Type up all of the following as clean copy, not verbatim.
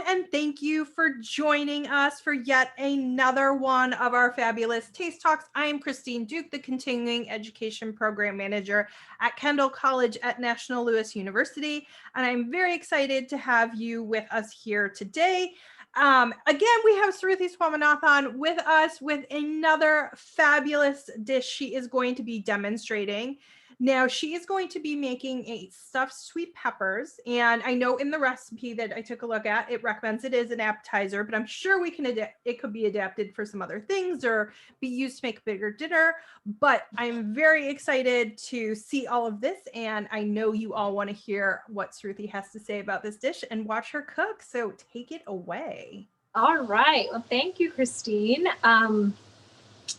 and thank you for joining us for yet another one of our fabulous Taste Talks. I am Christine Duke, the Continuing Education Program Manager at Kendall College at National Louis University, and I'm very excited to have you with us here today. Again, we have Sruthi Swaminathan with us with another fabulous dish she is going to be demonstrating. Now, she is going to be making a stuffed sweet peppers, and I know in the recipe that I took a look at, it recommends it is an appetizer, but I'm sure we can it could be adapted for some other things or be used to make a bigger dinner. But I'm very excited to see all of this, and I know you all want to hear what Sruthi has to say about this dish and watch her cook. So take it away. All right. Well, thank you, Christine. All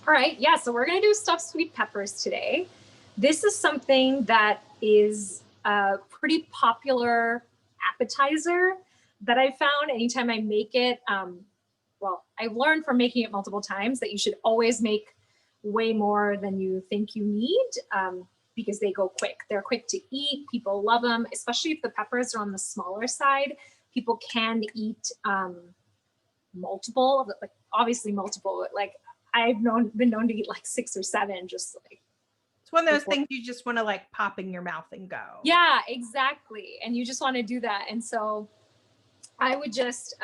right. Yeah. So we're going to do stuffed sweet peppers today. This is something that is a pretty popular appetizer that I found anytime I make it. Well, I've learned from making it multiple times that you should always make way more than you think you need because they go quick. They're quick to eat. People love them, especially if the peppers are on the smaller side. People can eat multiple, like obviously multiple, but like I've been known to eat like 6 or 7, just like. It's one of those things you just want to like pop in your mouth and go. Yeah, exactly. And you just want to do that. And so I would just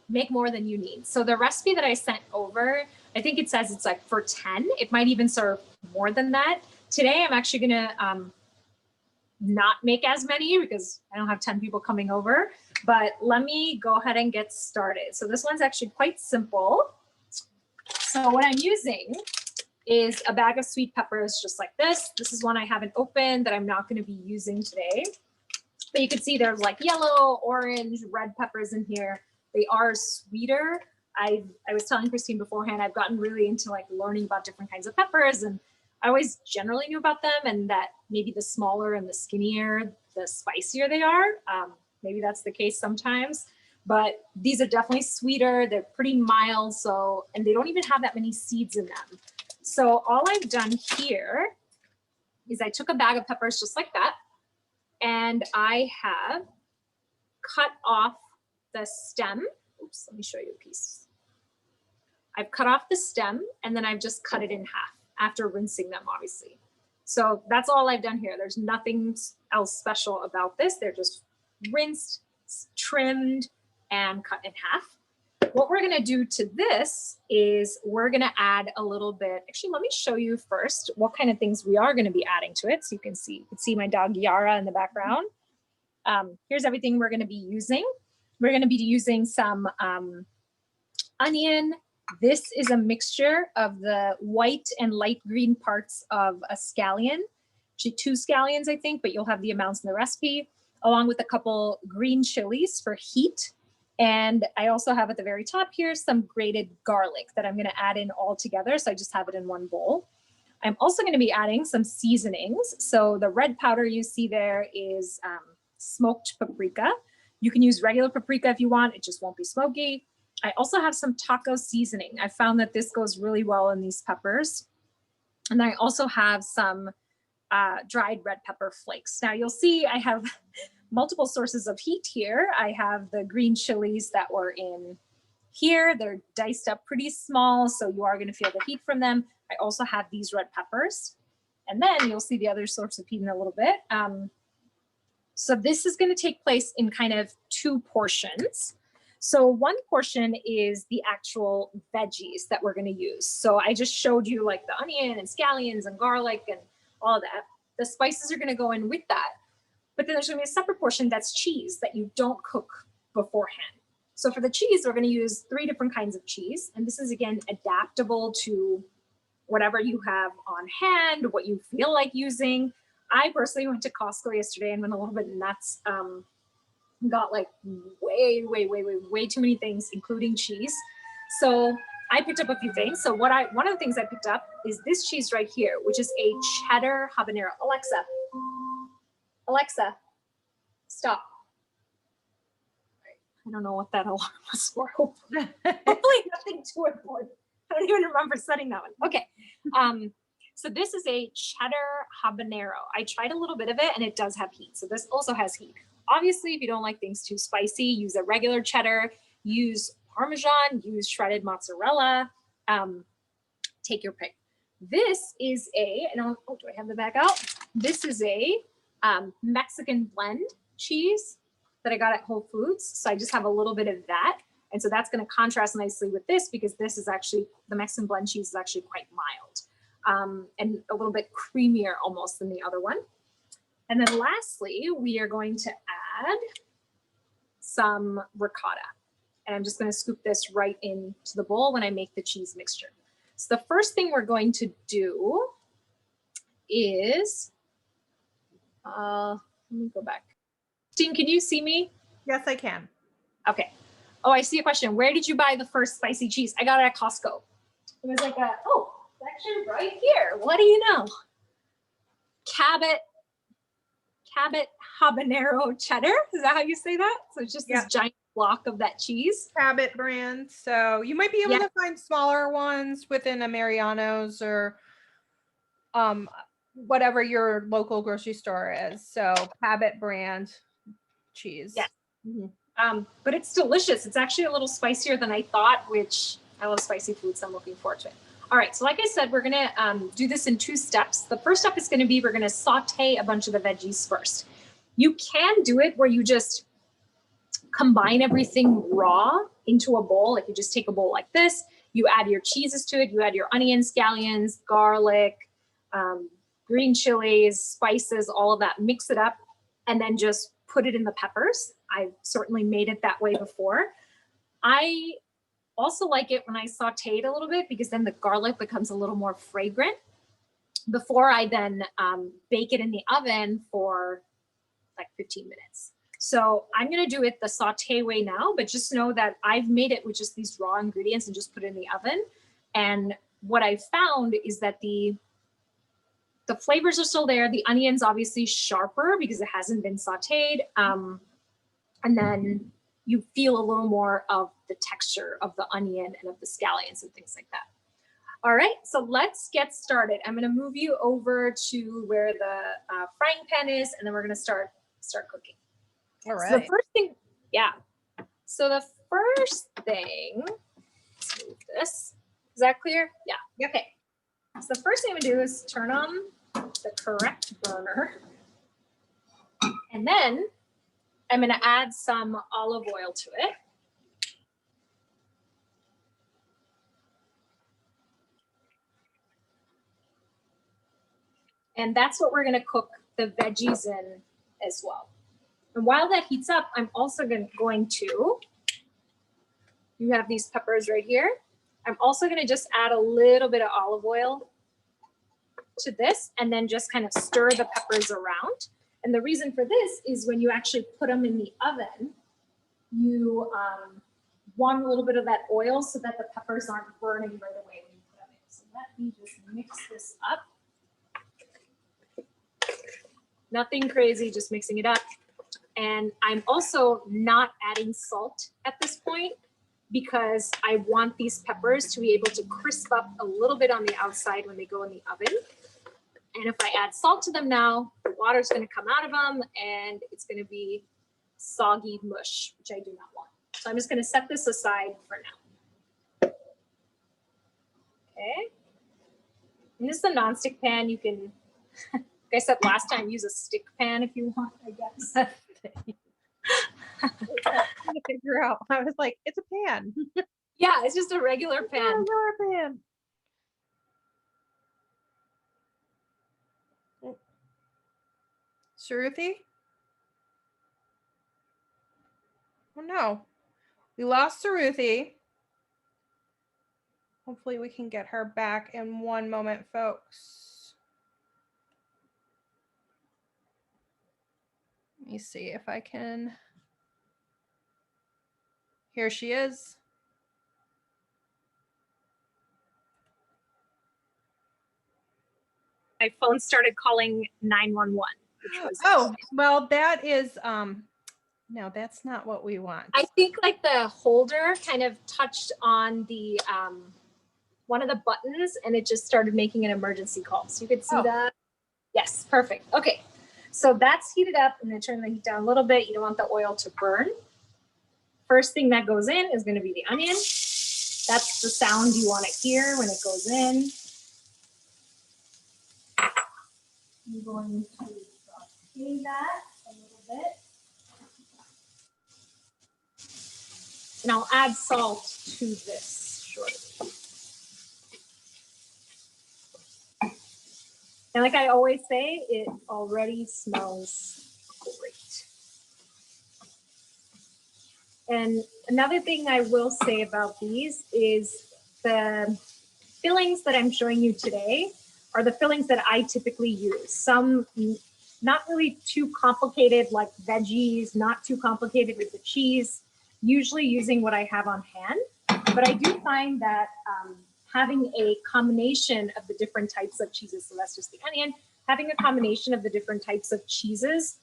make more than you need. So the recipe that I sent over, I think it says it's like for 10. It might even serve more than that. Today, I'm actually going to not make as many because I don't have 10 people coming over. But let me go ahead and get started. So this one's actually quite simple. So what I'm using is a bag of sweet peppers just like this. This is one I haven't opened that I'm not going to be using today. But you can see there's like yellow, orange, red peppers in here. They are sweeter. I was telling Christine beforehand, I've gotten really into like learning about different kinds of peppers, and I always generally knew about them, and that maybe the smaller and the skinnier, the spicier they are. Maybe that's the case sometimes, but these are definitely sweeter. They're pretty mild, and they don't even have that many seeds in them. So all I've done here is I took a bag of peppers just like that, and I have cut off the stem. Oops, let me show you a piece. I've cut off the stem, and then I've just cut it in half after rinsing them, obviously. So that's all I've done here. There's nothing else special about this. They're just rinsed, trimmed, and cut in half. What we're gonna do to this is we're gonna add a little bit, actually, let me show you first what kind of things we are gonna be adding to it. So you can see my dog Yara in the background. Here's everything we're gonna be using. We're gonna be using some onion. This is a mixture of the white and light green parts of a scallion, actually 2 scallions, I think, but you'll have the amounts in the recipe, along with a couple green chilies for heat. And I also have at the very top here some grated garlic that I'm going to add in all together. So I just have it in one bowl. I'm also going to be adding some seasonings. So the red powder you see there is smoked paprika. You can use regular paprika if you want. It just won't be smoky. I also have some taco seasoning. I found that this goes really well in these peppers. And I also have some dried red pepper flakes. Now you'll see I have multiple sources of heat here. I have the green chilies that were in here. They're diced up pretty small, so you are going to feel the heat from them. I also have these red peppers. And then you'll see the other source of heat in a little bit. So this is going to take place in kind of 2 portions. So one portion is the actual veggies that we're going to use. So I just showed you like the onion and scallions and garlic and all of that. The spices are going to go in with that. But then there's going to be a separate portion that's cheese that you don't cook beforehand. So for the cheese, we're going to use 3 different kinds of cheese. And this is, again, adaptable to whatever you have on hand, what you feel like using. I personally went to Costco yesterday and went a little bit nuts. Got like way too many things, including cheese. So I picked up a few things. So one of the things I picked up is this cheese right here, which is a Cheddar Habanero. Alexa, stop. I don't know what that alarm was for. Hopefully nothing too important. I don't even remember setting that one. Okay. So this is a Cheddar Habanero. I tried a little bit of it and it does have heat. So this also has heat. Obviously, if you don't like things too spicy, use a regular cheddar. use Parmesan, use shredded mozzarella, take your pick. This is do I have the bag out? This is a Mexican blend cheese that I got at Whole Foods. So I just have a little bit of that. And so that's going to contrast nicely with this because this is actually, the Mexican blend cheese is actually quite mild and a little bit creamier almost than the other one. And then lastly, we are going to add some ricotta. And I'm just going to scoop this right into the bowl when I make the cheese mixture. So the first thing we're going to do is, let me go back. Christine, can you see me? Yes, I can. Okay. Oh, I see a question. Where did you buy the first spicy cheese? I got it at Costco. It was like oh, it's actually right here. What do you know? Cabot Habanero cheddar. Is that how you say that? So it's just this giant block of that cheese. Cabot brand. So you might be able to find smaller ones within a Mariano's or whatever your local grocery store is. So Cabot brand cheese. Yes. But it's delicious. It's actually a little spicier than I thought, which I love spicy foods. So I'm looking forward to it. All right. So like I said, we're going to do this in 2 steps. The first step is going to be, we're going to saute a bunch of the veggies first. You can do it where you just combine everything raw into a bowl. Like you just take a bowl like this, you add your cheeses to it. You add your onions, scallions, garlic, green chilies, spices, all of that, mix it up, and then just put it in the peppers. I've certainly made it that way before. I also like it when I saute it a little bit because then the garlic becomes a little more fragrant before I then bake it in the oven for like 15 minutes. So I'm going to do it the saute way now, but just know that I've made it with just these raw ingredients and just put it in the oven. And what I found is that the flavors are still there. The onion's obviously sharper because it hasn't been sauteed. And then you feel a little more of the texture of the onion and of the scallions and things like that. All right, so let's get started. I'm going to move you over to where the frying pan is, and then we're going to start cooking. All right. So the first thing, So the first thing, let's move this. Is that clear? Yeah. Okay. So the first thing I'm going to do is turn on the correct burner, and then I'm going to add some olive oil to it. And that's what we're going to cook the veggies in as well. And while that heats up, I'm also going to, you have these peppers right here. I'm also going to just add a little bit of olive oil to this and then just kind of stir the peppers around. And the reason for this is when you actually put them in the oven, you want a little bit of that oil so that the peppers aren't burning right away when you put them in. So let me just mix this up. Nothing crazy, just mixing it up. And I'm also not adding salt at this point because I want these peppers to be able to crisp up a little bit on the outside when they go in the oven. And if I add salt to them now, the water's going to come out of them and it's going to be soggy mush, which I do not want. So I'm just going to set this aside for now. Okay. And this is a nonstick pan. You can, like I said last time, use a stick pan if you want, I guess. I'm trying to figure out. I was like, it's a pan. Yeah, it's just a regular pan. Regular pan. Sruthi? Oh no. We lost Sruthi. Hopefully we can get her back in one moment, folks. Let me see if I can. Here she is. My phone started calling 911. Oh, well, that is, no, that's not what we want. I think like the holder kind of touched on the, one of the buttons and it just started making an emergency call. So you could see that. Yes, perfect. Okay. So that's heated up. I'm going to turn the heat down a little bit. You don't want the oil to burn. First thing that goes in is going to be the onion. That's the sound you want to hear when it goes in. I'm going to saute that a little bit. And I'll add salt to this shortly. And like I always say, it already smells great. And another thing I will say about these is the fillings that I'm showing you today are the fillings that I typically use. Some not really too complicated like veggies, not too complicated with the cheese, usually using what I have on hand. But I do find that having a combination of the different types of cheeses, so that's just the onion, having a combination of the different types of cheeses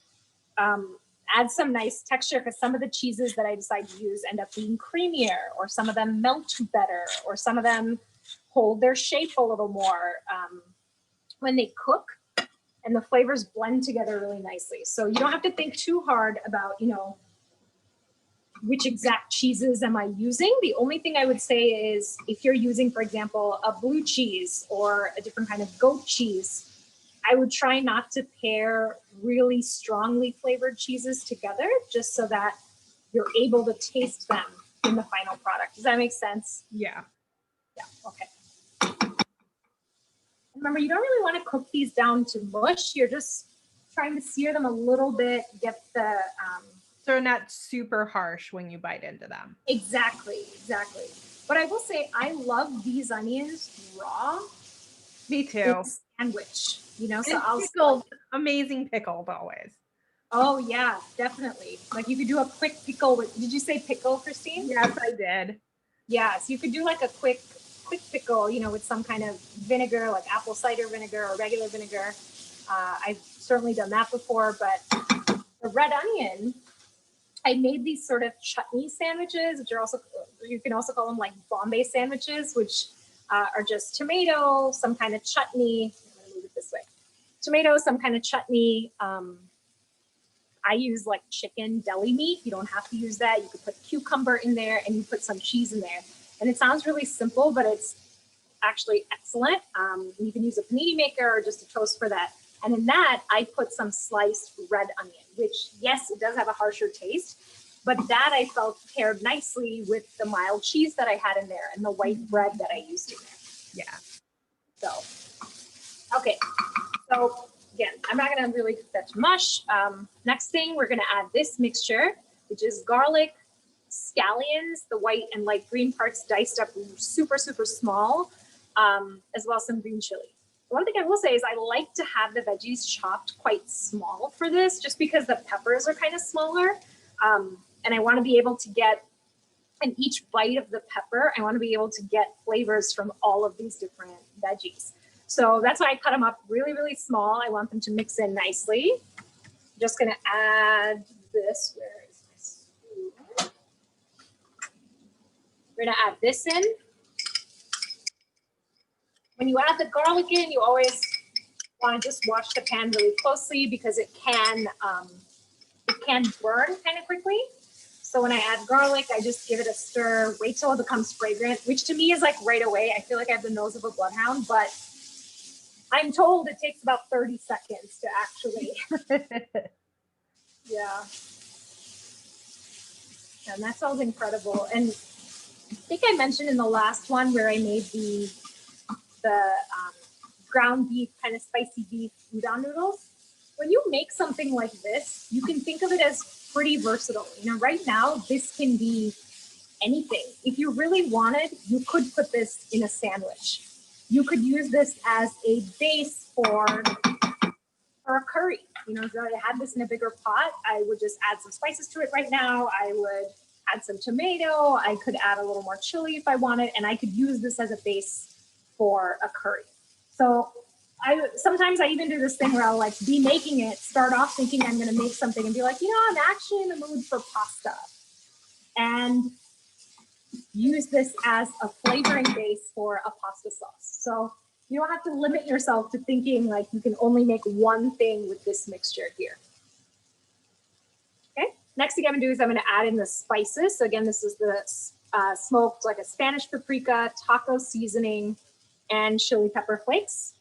adds some nice texture, because some of the cheeses that I decide to use end up being creamier, or some of them melt better, or some of them hold their shape a little more when they cook, and the flavors blend together really nicely. So you don't have to think too hard about, you know, which exact cheeses am I using. The only thing I would say is if you're using, for example, a blue cheese or a different kind of goat cheese, I would try not to pair really strongly flavored cheeses together, just so that you're able to taste them in the final product. Does that make sense? Yeah. Yeah, okay. Remember, you don't really want to cook these down to mush. You're just trying to sear them a little bit, get the... So they're not super harsh when you bite into them. Exactly, exactly. But I will say, I love these onions raw. Me too. In a sandwich, you know, so I'll pickled, amazing pickled always. Oh yeah, definitely. Like you could do a quick pickle with, did you say pickle, Christine? Yes, I did. Yeah, so you could do like a quick pickle, you know, with some kind of vinegar, like apple cider vinegar or regular vinegar. I've certainly done that before, but the red onion, I made these sort of chutney sandwiches, which are also, you can also call them like Bombay sandwiches, which are just tomato, some kind of chutney. I'm gonna move it this way. Tomato, some kind of chutney. I use like chicken deli meat. You don't have to use that. You could put cucumber in there and you put some cheese in there. And it sounds really simple, but it's actually excellent. You can use a panini maker or just a toast for that. And in that, I put some sliced red onion, which, yes, it does have a harsher taste, but that I felt paired nicely with the mild cheese that I had in there and the white bread that I used in there. Yeah. So, okay. So again, I'm not going to really fetch mush. Next thing, we're going to add this mixture, which is garlic, scallions, the white and light green parts diced up super, super small, as well as some green chili. One thing I will say is I like to have the veggies chopped quite small for this, just because the peppers are kind of smaller. And I want to be able to get, in each bite of the pepper, I want to be able to get flavors from all of these different veggies. So that's why I cut them up really, really small. I want them to mix in nicely. I'm just going to add this. Where is this? We're going to add this in. When you add the garlic in, you always want to just watch the pan really closely, because it can burn kind of quickly. So when I add garlic, I just give it a stir, wait till it becomes fragrant, which to me is like right away. I feel like I have the nose of a bloodhound, but I'm told it takes about 30 seconds to actually, yeah. And that sounds incredible. And I think I mentioned in the last one where I made the ground beef, kind of spicy beef udon noodles. When you make something like this, you can think of it as pretty versatile. You know, right now, this can be anything. If you really wanted, you could put this in a sandwich. You could use this as a base for a curry. You know, if I had this in a bigger pot, I would just add some spices to it right now. I would add some tomato. I could add a little more chili if I wanted, and I could use this as a base for a curry. So sometimes I even do this thing where I'll like be making it, start off thinking I'm going to make something and be like, you know, I'm actually in the mood for pasta, and use this as a flavoring base for a pasta sauce. So you don't have to limit yourself to thinking like you can only make one thing with this mixture here. Okay, Next thing I'm gonna do is I'm gonna add in the spices. So again, this is the smoked like a Spanish paprika, taco seasoning, and chili pepper flakes.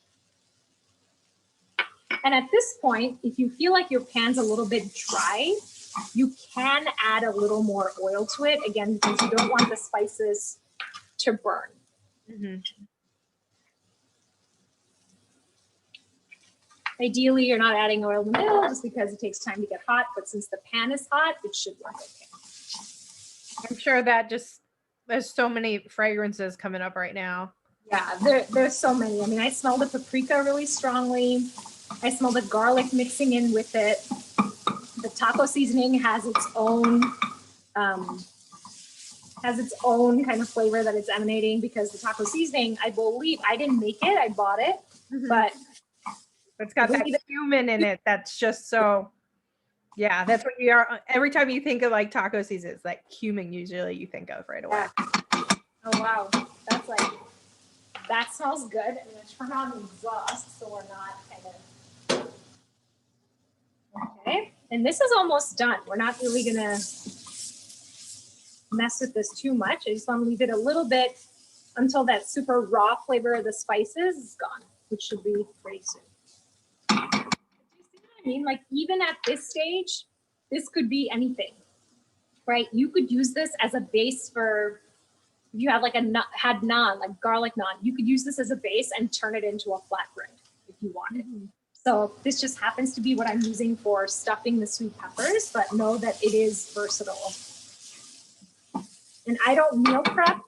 And at this point, if you feel like your pan's a little bit dry, you can add a little more oil to it, again, because you don't want the spices to burn. Mm-hmm. Ideally, you're not adding oil in the middle just because it takes time to get hot, but since the pan is hot, it should work okay. I'm sure that there's so many fragrances coming up right now. Yeah, there's so many. I mean, I smell the paprika really strongly. I smell the garlic mixing in with it. The taco seasoning has its own kind of flavor that it's emanating, because the taco seasoning, I believe, I didn't make it, I bought it, but it's got that cumin in it. That's just so, yeah, that's what you are. Every time you think of like taco seasons, like cumin usually you think of right away. Yeah. Oh, wow. That's like, that smells good. I'm going to turn on the exhaust so we're not kind of, okay. And this is almost done. We're not really going to mess with this too much. I just want to leave it a little bit until that super raw flavor of the spices is gone, which should be pretty soon. Do you see what I mean? Like, even at this stage, this could be anything, right? You could use this as a base for, if you had like had naan, like garlic naan, you could use this as a base and turn it into a flatbread if you wanted. Mm-hmm. So this just happens to be what I'm using for stuffing the sweet peppers, but know that it is versatile. And I don't meal prep,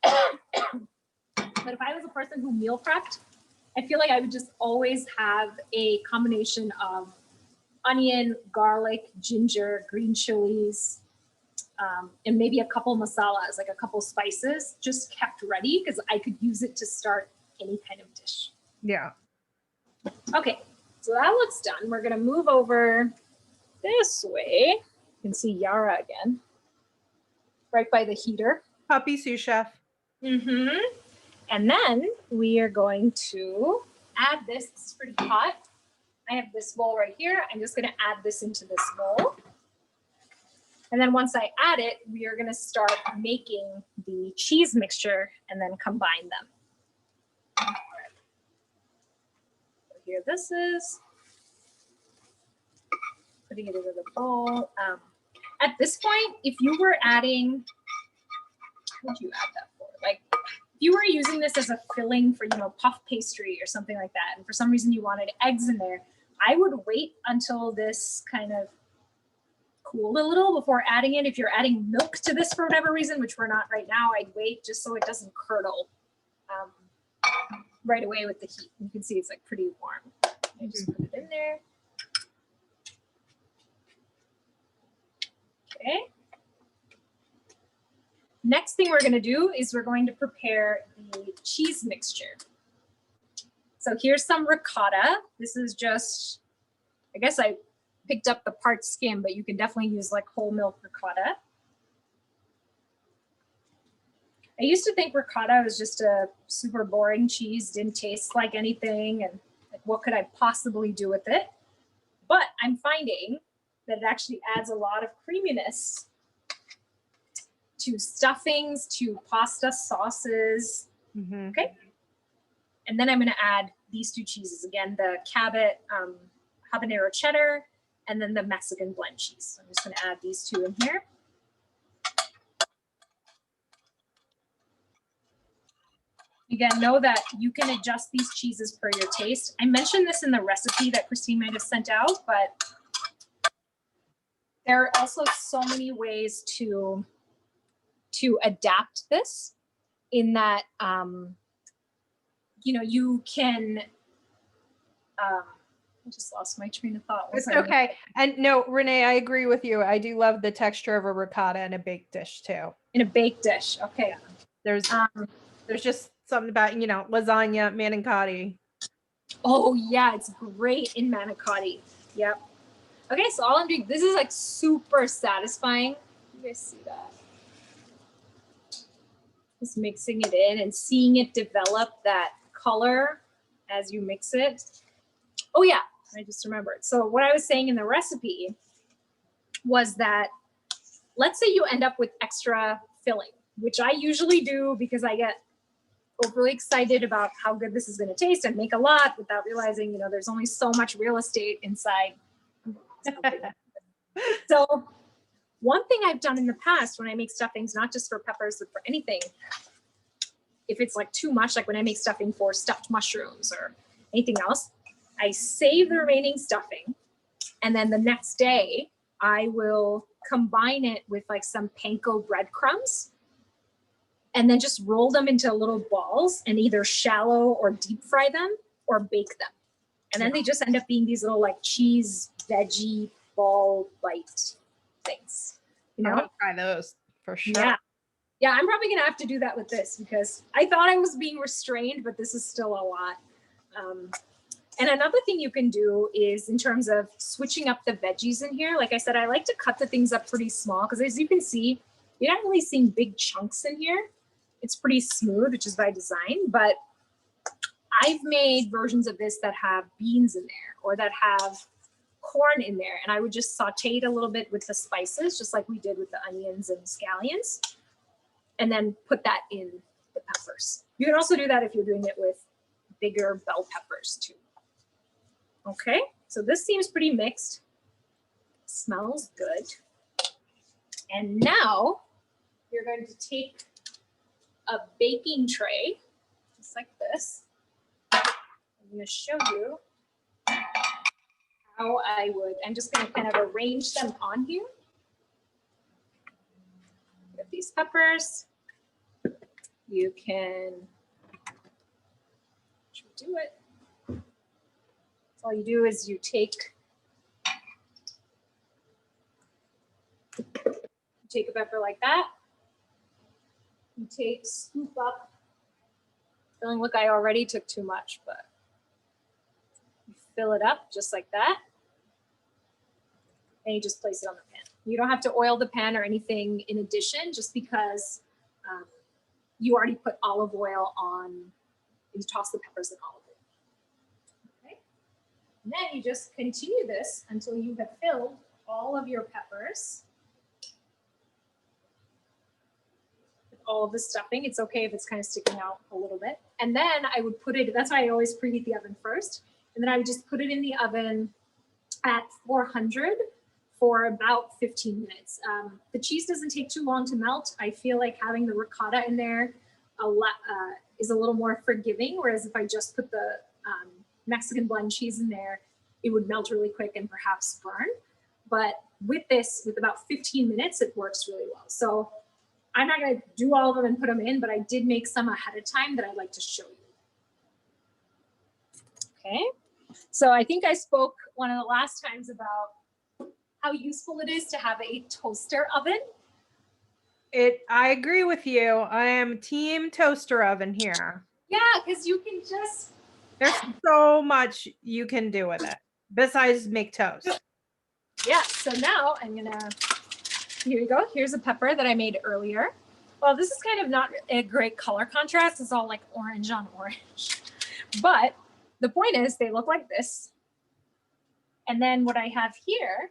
but if I was a person who meal prepped, I feel like I would just always have a combination of onion, garlic, ginger, green chilies, and maybe a couple masalas, like a couple spices, just kept ready because I could use it to start any kind of dish. Yeah. Okay, so that looks done. We're gonna move over this way. You can see Yara again, right by the heater. Puppy sous chef. Mm-hmm. And then we are going to add this. It's pretty hot. I have this bowl right here. I'm just gonna add this into this bowl. And then once I add it, we are gonna start making the cheese mixture and then combine them. Here this is, putting it into the bowl. At this point, if you were adding, what would you add that for? Like, if you were using this as a filling for, puff pastry or something like that, and for some reason you wanted eggs in there, I would wait until this kind of cooled a little before adding it. If you're adding milk to this for whatever reason, which we're not right now, I'd wait just so it doesn't curdle right away with the heat. You can see it's like pretty warm. I just put it in there. Okay. Next thing we're going to do is we're going to prepare the cheese mixture. So here's some ricotta. This is just, I guess I picked up the part skim, but you can definitely use like whole milk ricotta. I used to think ricotta was just a super boring cheese, didn't taste like anything, and like, what could I possibly do with it? But I'm finding that it actually adds a lot of creaminess to stuffings, to pasta sauces. Mm-hmm. Okay. And then I'm going to add these two cheeses again, the Cabot habanero cheddar, and then the Mexican blend cheese. So I'm just going to add these two in here. Again, know that you can adjust these cheeses per your taste. I mentioned this in the recipe that Christine might have sent out, but there are also so many ways to adapt this, in that, you can, I just lost my train of thought. It's okay. And no, Renee, I agree with you. I do love the texture of a ricotta in a baked dish too. In a baked dish. Okay. There's just something about, lasagna, manicotti. Oh yeah, it's great in manicotti. Yep. Okay, so all I'm doing, this is like super satisfying. You guys see that? Just mixing it in and seeing it develop that color as you mix it. Oh yeah, I just remembered. So what I was saying in the recipe was that, let's say you end up with extra filling, which I usually do because I get overly excited about how good this is going to taste and make a lot without realizing, there's only so much real estate inside. So one thing I've done in the past when I make stuffings, not just for peppers, but for anything, if it's like too much, like when I make stuffing for stuffed mushrooms or anything else, I save the remaining stuffing. And then the next day I will combine it with like some panko breadcrumbs and then just roll them into little balls and either shallow or deep fry them or bake them. And then they just end up being these little like cheese, veggie, ball bite things. I'll try those for sure. Yeah, I'm probably gonna have to do that with this because I thought I was being restrained, but this is still a lot. And another thing you can do is in terms of switching up the veggies in here. Like I said, I like to cut the things up pretty small because as you can see, you're not really seeing big chunks in here. It's pretty smooth, which is by design, but I've made versions of this that have beans in there or that have corn in there. And I would just saute it a little bit with the spices, just like we did with the onions and scallions, and then put that in the peppers. You can also do that if you're doing it with bigger bell peppers too. Okay, so this seems pretty mixed. Smells good. And now you're going to take a baking tray, just like this. I'm going to show you how I'm just going to kind of arrange them on here. Get these peppers. You can do it. All you do is you take a pepper like that. You scoop up. Feeling like I already took too much, but you fill it up just like that. And you just place it on the pan. You don't have to oil the pan or anything in addition, just because you already put olive oil on. You toss the peppers in olive oil. And then you just continue this until you have filled all of your peppers with all of the stuffing. It's okay if it's kind of sticking out a little bit. And then I would put it, that's why I always preheat the oven first. And then I would just put it in the oven at 400 for about 15 minutes. The cheese doesn't take too long to melt. I feel like having the ricotta in there is a little more forgiving, whereas if I just put the Mexican blend cheese in there, it would melt really quick and perhaps burn. But with this, with about 15 minutes, it works really well. So I'm not going to do all of them and put them in, but I did make some ahead of time that I'd like to show you. Okay, so I think I spoke one of the last times about how useful it is to have a toaster oven. I agree with you. I am team toaster oven here. Yeah, because you can just... There's so much you can do with it besides make toast. Yeah, so now I'm gonna, here you go. Here's a pepper that I made earlier. Well, this is kind of not a great color contrast. It's all like orange on orange. But the point is they look like this. And then what I have here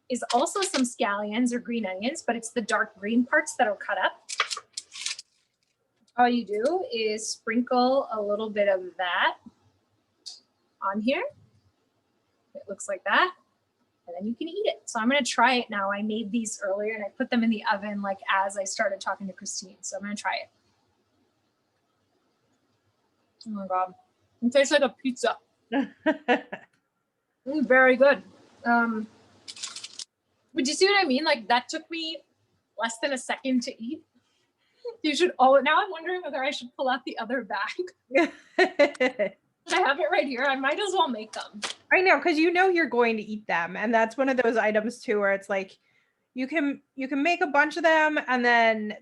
is also some scallions or green onions, but it's the dark green parts that are cut up. All you do is sprinkle a little bit of that on here. It looks like that. And then you can eat it. So I'm going to try it now. I made these earlier and I put them in the oven like as I started talking to Christine. So I'm going to try it. Oh my God. It tastes like a pizza. Very good. But you see what I mean? Like that took me less than a second to eat. You should now I'm wondering whether I should pull out the other bag. I have it right here. I might as well make them. I know, because you're going to eat them. And that's one of those items too, where it's like, you can make a bunch of them and then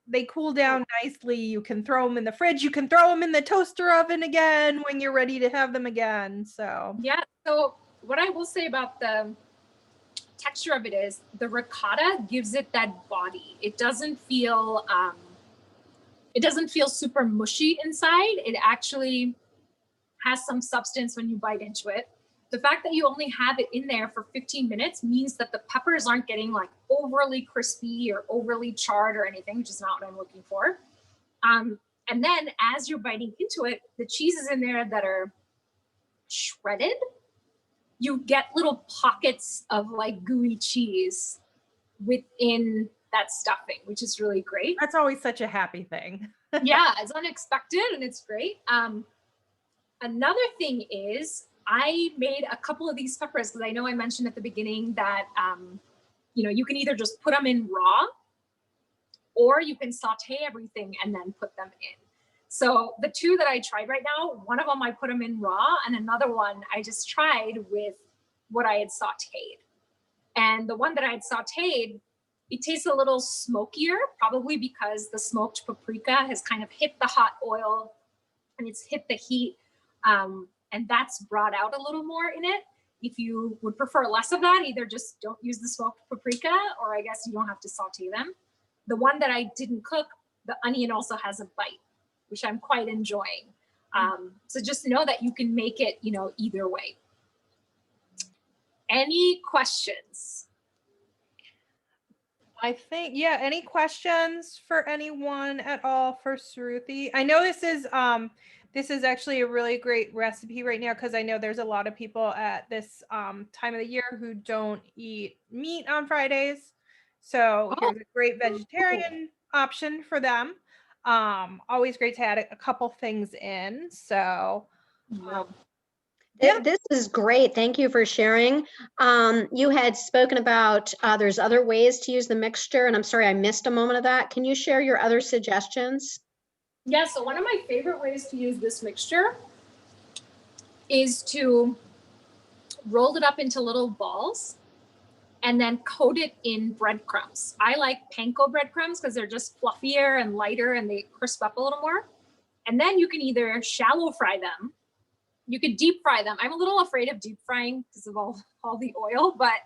they cool down nicely. You can throw them in the fridge. You can throw them in the toaster oven again when you're ready to have them again. So yeah. So what I will say about the texture of it is the ricotta gives it that body. It doesn't feel super mushy inside. It actually has some substance when you bite into it. The fact that you only have it in there for 15 minutes means that the peppers aren't getting like overly crispy or overly charred or anything, which is not what I'm looking for. And then as you're biting into it, the cheeses in there that are shredded, you get little pockets of like gooey cheese within that stuffing, which is really great. That's always such a happy thing. Yeah, it's unexpected and it's great. Another thing is I made a couple of these peppers because I know I mentioned at the beginning that, you can either just put them in raw or you can saute everything and then put them in. So the two that I tried right now, one of them I put them in raw and another one I just tried with what I had sauteed. And the one that I had sauteed, it tastes a little smokier, probably because the smoked paprika has kind of hit the hot oil and it's hit the heat. And that's brought out a little more in it. If you would prefer less of that, either just don't use the smoked paprika, or I guess you don't have to saute them. The one that I didn't cook, the onion also has a bite, which I'm quite enjoying. So just know that you can make it, either way. Any questions? I think, yeah, any questions for anyone at all for Sruthi? I know this is actually a really great recipe right now because I know there's a lot of people at this time of the year who don't eat meat on Fridays. So here's a great vegetarian option for them. Always great to add a couple things in. So this is great. Thank you for sharing. You had spoken about there's other ways to use the mixture, and I'm sorry I missed a moment of that. Can you share your other suggestions? Yeah, so one of my favorite ways to use this mixture is to roll it up into little balls and then coat it in breadcrumbs. I like panko breadcrumbs because they're just fluffier and lighter and they crisp up a little more. And then you can either shallow fry them, you could deep fry them. I'm a little afraid of deep frying because of all the oil, but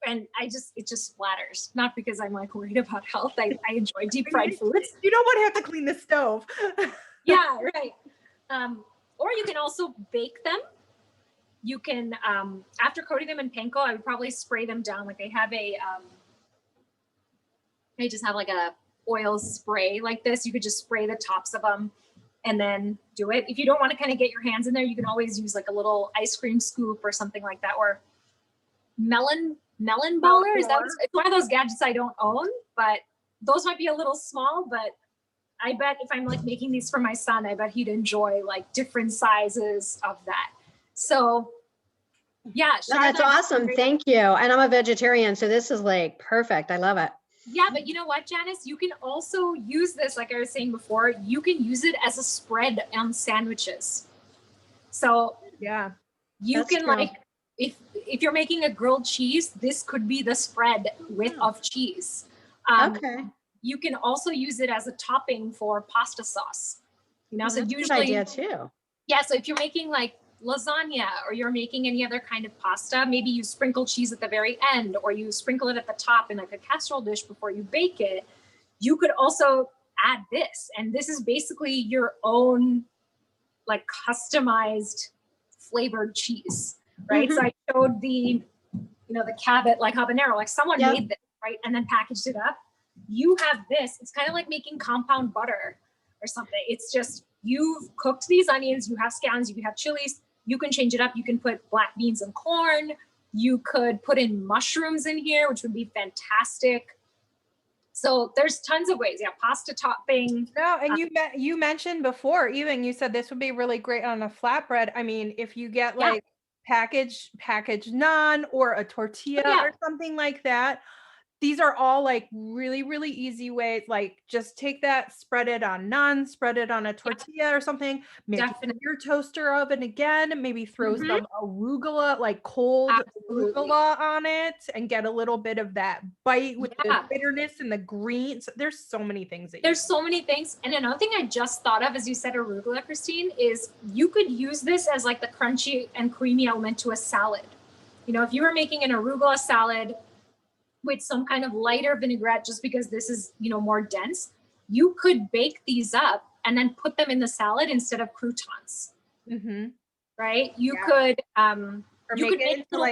and it just splatters. Not because I'm like worried about health. I enjoy deep fried foods. You don't want to have to clean the stove. Yeah, right. Or you can also bake them. You can, after coating them in panko, I would probably spray them down. Like they just have like a oil spray like this. You could just spray the tops of them and then do it. If you don't want to kind of get your hands in there, you can always use like a little ice cream scoop or something like that, or melon baller. It's one of those gadgets I don't own, but those might be a little small, but I bet if I'm like making these for my son, I bet he'd enjoy like different sizes of that. So yeah. That's awesome. Thank you. And I'm a vegetarian, so this is like perfect. I love it. Yeah, but you know what, Janice? You can also use this, like I was saying before, you can use it as a spread on sandwiches. So yeah, you can true. Like, if you're making a grilled cheese, this could be the spread of cheese. Okay. You can also use it as a topping for pasta sauce. So that's usually, a good idea too. Yeah, so if you're making like lasagna or you're making any other kind of pasta, maybe you sprinkle cheese at the very end or you sprinkle it at the top in like a casserole dish before you bake it. You could also add this, and this is basically your own like customized flavored cheese, right? So I showed the Cabot like habanero, like someone made this, right? And then packaged it up. You have this, it's kind of like making compound butter or something. It's just, you've cooked these onions, you have scallions, you can have chilies, you can change it up. You can put black beans and corn. You could put in mushrooms in here, which would be fantastic. So there's tons of ways. Yeah, pasta topping. No, and you mentioned before, even you said this would be really great on a flatbread. I mean, if you get like packaged naan or a tortilla or something like that, these are all like really, really easy ways. Like just take that, spread it on naan, spread it on a tortilla or something, make it in your toaster oven again, maybe throw some arugula, like cold arugula on it and get a little bit of that bite with the bitterness and the greens. There's so many things. There's so many things. And another thing I just thought of as you said arugula, Christine, is you could use this as like the crunchy and creamy element to a salad. If you were making an arugula salad with some kind of lighter vinaigrette, just because this is, more dense, you could bake these up and then put them in the salad instead of croutons. right? You Yeah. could Or you make could it make into little,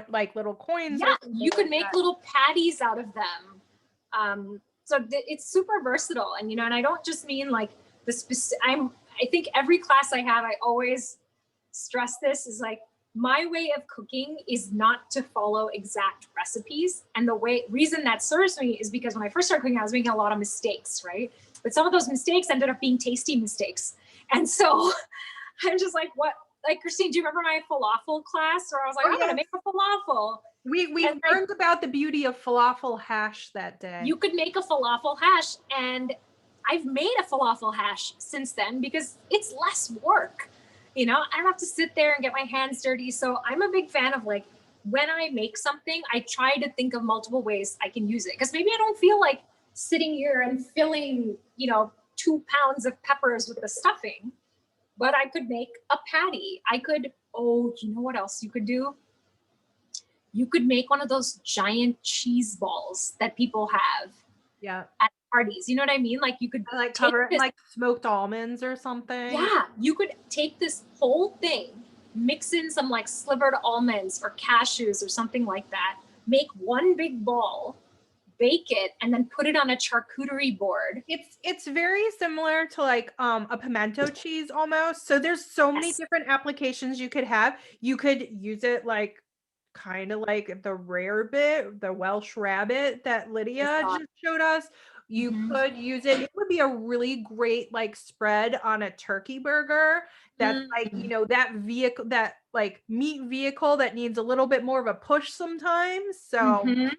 like little coins. yeah, or something you could like make that. little patties out of them. So it's super versatile, and and I don't just mean like the specific. I think every class I have, I always stress this is like my way of cooking is not to follow exact recipes, and the reason that serves me is because when I first started cooking, I was making a lot of mistakes, right? But some of those mistakes ended up being tasty mistakes, and so I'm just like, what? Like, Christine, do you remember my falafel class where I was like, I'm gonna make a falafel? We learned about the beauty of falafel hash that day. You could make a falafel hash, and I've made a falafel hash since then because it's less work. I don't have to sit there and get my hands dirty. So I'm a big fan of like, when I make something, I try to think of multiple ways I can use it. Because maybe I don't feel like sitting here and filling, 2 pounds of peppers with the stuffing, but I could make a patty. I could, you know what else you could do? You could make one of those giant cheese balls that people have at parties. You know what I mean? Like you could like cover it in like smoked almonds or something. Yeah, you could take this whole thing, mix in some like slivered almonds or cashews or something like that, make one big ball, bake it, and then put it on a charcuterie board. It's very similar to like a pimento cheese almost. So there's so many different applications you could have. You could use it like kind of like the rarebit, the Welsh rabbit that Lydia just showed us. You could use it. It would be a really great like spread on a turkey burger. That's like, that vehicle, that like meat vehicle that needs a little bit more of a push sometimes. So there's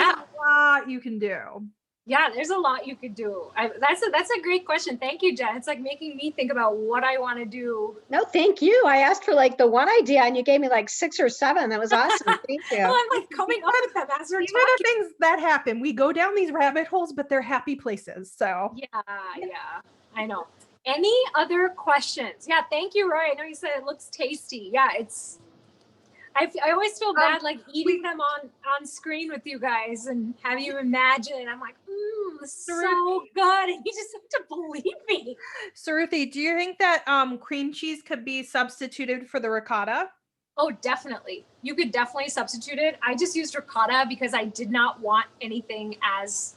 a lot you can do. Yeah, there's a lot you could do. That's a great question. Thank you, Jen. It's like making me think about what I want to do. No, thank you. I asked for like the one idea and you gave me like 6 or 7. That was awesome. Thank you. Well, I'm like coming up with them as we're These talking. are the things that happen. We go down these rabbit holes, but they're happy places. So yeah, I know. Any other questions? Yeah, thank you, Roy. I know you said it looks tasty. Yeah, it's. I always feel bad like eating them on screen with you guys and have you imagine. I'm like, so good. And you just have to believe me. Sruthi, do you think that cream cheese could be substituted for the ricotta? Oh, definitely. You could definitely substitute it. I just used ricotta because I did not want anything as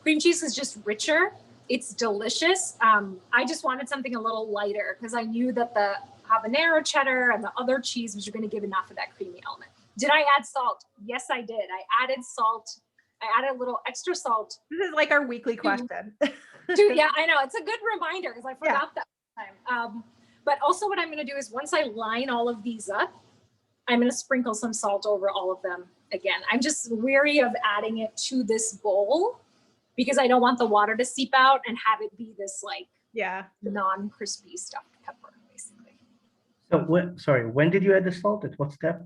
cream cheese is just richer. It's delicious. I just wanted something a little lighter because I knew that the habanero cheddar and the other cheese was going to give enough of that creamy element. Did I add salt? Yes, I did. I added salt. I added a little extra salt. This is like our weekly question. Yeah, I know. It's a good reminder because I forgot that time. But also what I'm going to do is once I line all of these up, I'm going to sprinkle some salt over all of them again. I'm just weary of adding it to this bowl because I don't want the water to seep out and have it be this like non-crispy stuffed pepper. So when did you add the salt? At what step?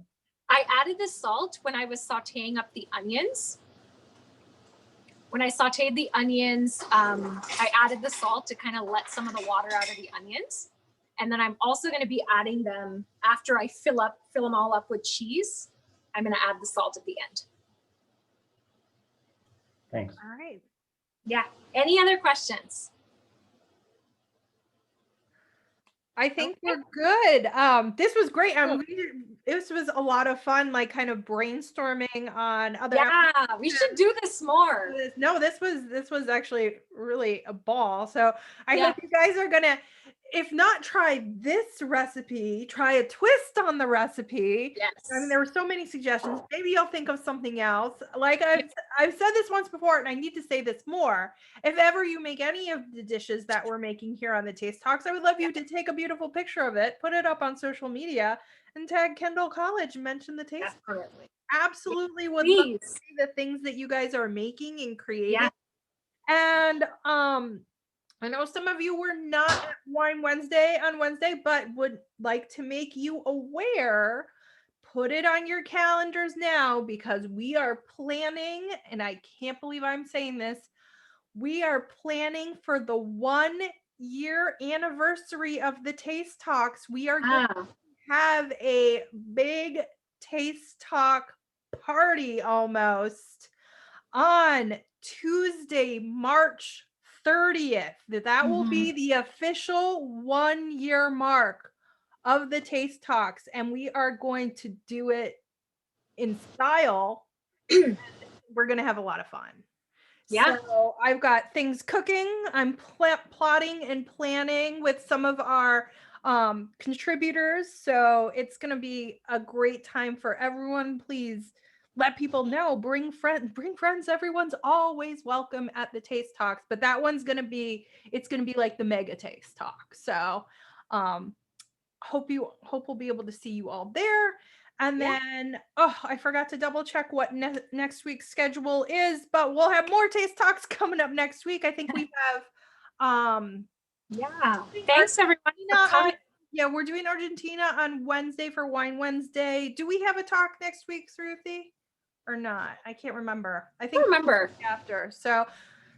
I added the salt when I was sauteing up the onions. When I sauteed the onions, I added the salt to kind of let some of the water out of the onions. And then I'm also going to be adding them after I fill them all up with cheese. I'm going to add the salt at the end. Thanks. All right. Yeah. Any other questions? I think we're good. This was great. This was a lot of fun, like kind of brainstorming on other. Yeah, we should do this more. No, this was actually really a ball. So I hope you guys are gonna, if not try this recipe, try a twist on the recipe. Yes. I mean, there were so many suggestions. Maybe you'll think of something else. Like I've said this once before, and I need to say this more. If ever you make any of the dishes that we're making here on the Taste Talks, I would love you to take a beautiful picture of it, put it up on social media, and tag Kendall College and mention the Taste. Absolutely would love to see the things that you guys are making and creating. And I know some of you were not at Wine Wednesday on Wednesday, but would like to make you aware. Put it on your calendars now because we are planning, and I can't believe I'm saying this, we are planning for the 1-year anniversary of the Taste Talks. We are going to have a big Taste Talk party almost on Tuesday, March 30th. That will Mhm. be the official 1-year mark of the Taste Talks, and we are going to do it in style. We're going to have a lot of fun. Yeah. So I've got things cooking. I'm plotting and planning with some of our contributors. So it's going to be a great time for everyone. Please let people know, bring friends. Everyone's always welcome at the Taste Talks, but that one's going to be, it's going to be like the mega Taste Talk. So hope we'll be able to see you all there. And Yeah. then, oh, I forgot to double check what next week's schedule is, but we'll have more Taste Talks coming up next week. I think we have, Yeah. Thanks everyone for coming. yeah, we're doing Argentina on Wednesday for Wine Wednesday. Do we have a talk next week, Sruthi, or not? I can't remember. I think Remember. after. So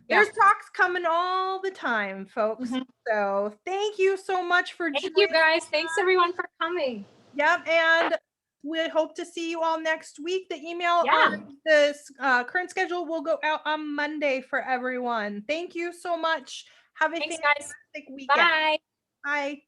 Yeah. there's talks coming all the time, folks. Mhm. So thank you so much for Thank joining. you guys. Thanks everyone for coming. Yep, and we hope to see you all next week. The email Yeah. on this current schedule will go out on Monday for everyone. Thank you so much. Have a Thanks guys. fantastic weekend. Bye. Bye.